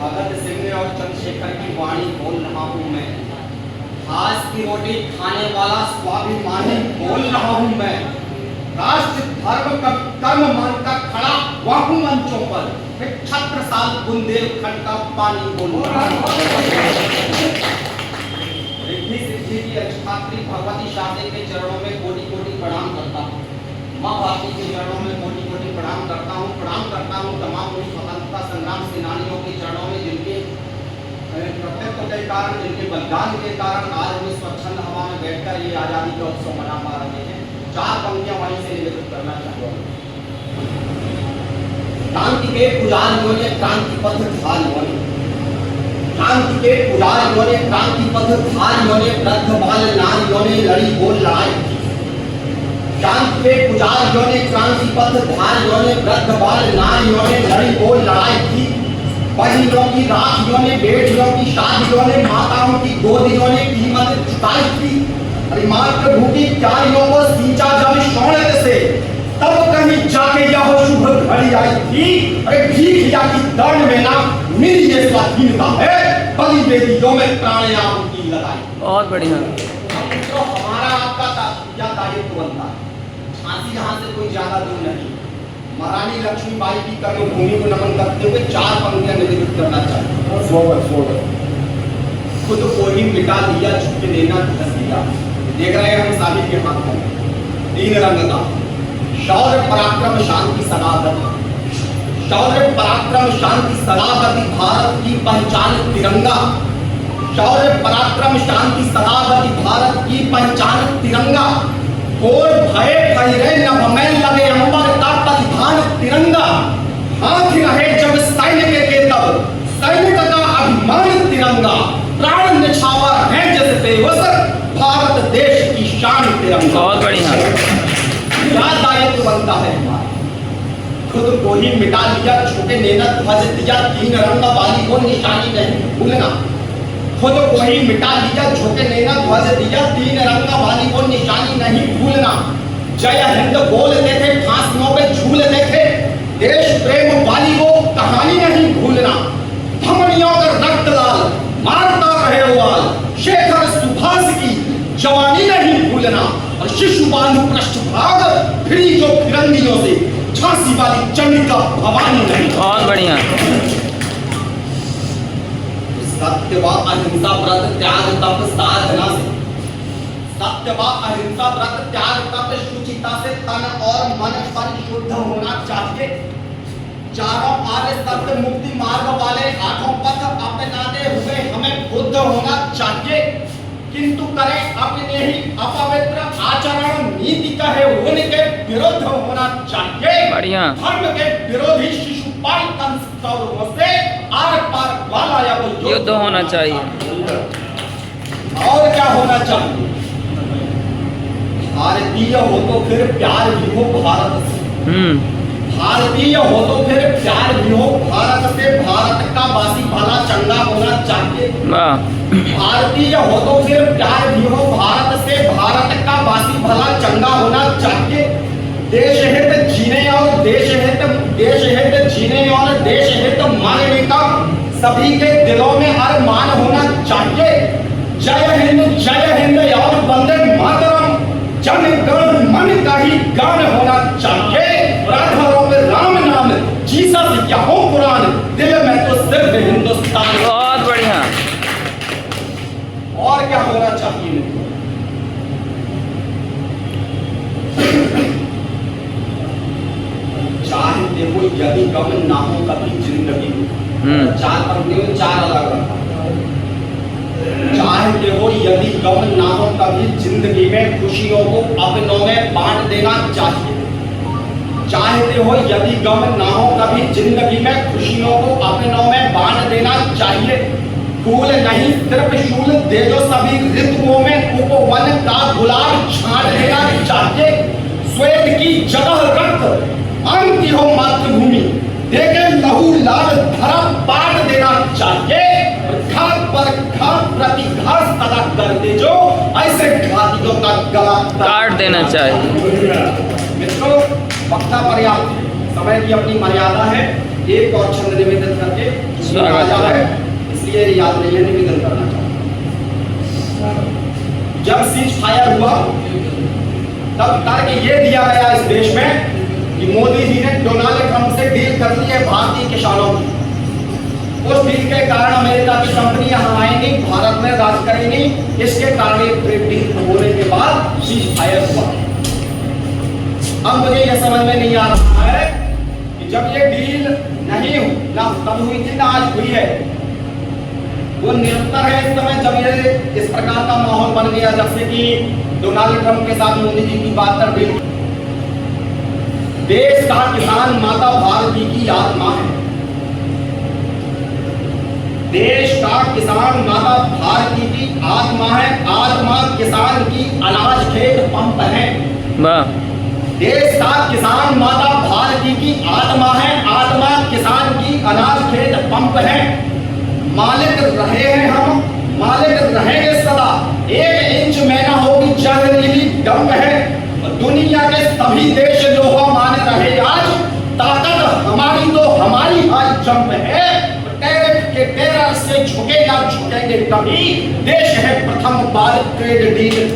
भगत सिंह और चंद्रशेखर की वाणी बोल रहा हूँ मैं। घास की रोटी खाने वाला स्वाभिमानी बोल रहा हूँ मैं। राष्ट्र धर्म का कर्म मानकर खड़ा हुआ हूँ मंचों पर। छत्रसाल बुंदेलखंड का पानी बोल रहा हूँ। रिद्धि सिद्धि की अधिष्ठात्री भगवती शारदे के चरणों में कोटि कोटि प्रणाम करता हूँ। माँ भारती के चरणों में कोटि कोटि प्रणाम करता हूँ। प्रणाम करता हूँ तमाम उन स्वतंत्रता संग्राम सेनानियों के चरणों में जिनके कर्तव्य के कारण, जिनके बलिदान के कारण आज हम स्वच्छंद हवा में बैठकर ये आजादी का उत्सव मना पा रहे हैं। चार पंक्तियां वहीं से निवेदित करना चाहूंगा। क्रांति के पुजारियों ने क्रांति पथ धारियों ने, क्रांति के पुजारियों ने क्रांति पथ धारियों ने, वृद्ध बाल नारियों ने लड़ी बोल लड़ाई थी। क्रांति के पुजारियों ने क्रांति पथ धारियों ने, वृद्ध बाल नारियों ने लड़ी बोल लड़ाई थी। बहनों की राखियों ने, बेटियों की शादियों ने, माताओं की गोदियों ने कीमत चुकाई थी। मातृभूमि क्यारियों को सींचा जब शौर्य से, तब कहीं जाके यह शुभ घड़ी आई थी। अरे भीख या की दर्द में ना मेरी ये स्वाधीनता है, बलि वेदियों में प्राण आहुति लगाई। बहुत बढ़िया। तो हमारा आपका यह दायित्व बनता है। झांसी जहां से कोई ज्यादा दूर नहीं। महारानी लक्ष्मीबाई की कर्मभूमि को नमन करते हुए चार पंक्तियां निवेदित करना चाहते हैं। खुद को ही मिटा दिया, झुक देना धस दिया। देख रहे हैं हम साबित के हाथ में तीन रंग का शौर्य पराक्रम शांति सदागति। शौर्य पराक्रम शांति सदागति भारत की पहचान तिरंगा। शौर्य पराक्रम शांति सदागति भारत की पहचान तिरंगा। और भय फैरे नभ में लगे अंबर का परिधान तिरंगा। हाथ रहे जब सैनिक के तब सैनिक का अभिमान तिरंगा। प्राण निछावर है जैसे बेवस भारत देश की शान तिरंगा। बहुत बढ़िया। क्या दायित्व बनता है हमारा। खुद को ही मिटा लिया, झुके नेना ध्वज दिया, तीन रंग वाली को निशानी नहीं भूलना। खुद को ही मिटा लिया, झुके नेना ध्वज दिया, तीन रंग वाली को निशानी नहीं भूलना। जय हिंद बोलते थे, फांसियों पे झूलते थे, देश प्रेम वाली वो कहानी नहीं भूलना। धमनियों का रक्त लाल मारता रहे उबाल, शेखर सुभाष की जवानी नहीं भूलना। और शिशु बालू पृष्ठभाग फिरी जो फिरंगियों से, झांसी वाली चंडिका भवानी नहीं। बहुत बढ़िया। सत्य व अहिंसा व्रत त्याग तप साधना से, सत्य व अहिंसा व्रत त्याग तप शुचिता से तन और मन परिशुद्ध होना चाहिए। चारों आर्य सत्य मुक्ति मार्ग वाले आठों पथ अपनाते हुए हमें बुद्ध होना चाहिए। किंतु करें अपने ही अपवित्र आचरण, नीति कहे उनके विरुद्ध होना चाहिए। बढ़िया। धर्म के विरोधी शिशुपाल कंस कौरवों से आर पार वाला या वो युद्ध होना चाहिए। और क्या होना चाहिए। भारतीय हो तो फिर प्यार भी हो भारत से। भारतीय हो तो फिर प्यार भी हो भारत से। भारत का वासी भला चंगा होना चाहिए। भारतीय हो तो फिर प्यार भी हो भारत से। भारत का वासी भला चंगा होना चाहिए। देश हित जीने और देश हित जीने और देश हित मांगने का सभी के दिलों में अरमान होना चाहिए। जय हिंद और वंदे मातरम, जन गण मन का ही गान होना चाहिए। राधारों में राम नाम, जीसस क्या हो कुरान, दिल में तो सिर्फ हिंदुस्तान। बहुत बढ़िया। और क्या होना चाहिए। चाहते हो यदि गम ना हो कभी जिंदगी में, चार पंक्तियों में चार अलग रखा। चाहते हो यदि गम ना हो कभी जिंदगी में, खुशियों को अपनों में बांट देना चाहिए। चाहते हो यदि गम ना हो कभी जिंदगी में, खुशियों को अपनों में बांट देना चाहिए। फूल नहीं सिर्फ शूल दे जो सभी ऋतुओं में, उपवन का गुलाब छांट देना चाहिए। श्वेत की जगह रक्त मांगती हो मातृभूमि, देखे लहू लाल धरा बांट देना चाहिए। घात पर घात प्रति घात सदा कर दे जो, ऐसे घातियों का गला काट देना चाहिए। मित्रों, वक्ता पर्याप्त, समय की अपनी मर्यादा है। एक और छंद निवेदन करके स्वागत है, इसलिए याद नहीं है, निवेदन करना चाहता हूं। जब सीज फायर हुआ तब तर्क ये दिया गया इस देश में कि मोदी जी ने डोनाल्ड ट्रंप से डील कर ली है भारतीय किसानों की। उस डील के कारण अमेरिका की कंपनियां हम आएंगी, भारत में राज करेंगी, इसके कारण एक ट्रेड डील होने के बाद सीज फायर हुआ। अब मुझे यह समझ में नहीं आ रहा है कि जब ये डील नहीं हुई, ना तब हुई थी ना आज हुई है, वो निरंतर है इस समय। जब ये इस प्रकार का माहौल बन गया, जब से कि डोनाल्ड ट्रंप के साथ मोदी जी की बात कर रही, देश का किसान माता भारती की आत्मा है। देश का किसान माता भारती की आत्मा है। आत्मा किसान की अनाज खेत पंप है। वाह। देश का किसान माता भारती की आत्मा है। आत्मा किसान की अनाज खेत पंप है। मालिक रहे हैं हम, मालिक रहेंगे सदा। 1 इंच में ना होगी जहरीली डंप है। दुनिया के सभी देश जो हम माने रहे आज, ताकत हमारी तो हमारी हाई जंप है। टैरिफ के टेरर से झुकेगा झुकेंगे कभी। देश है प्रथम बार ट्रेड डील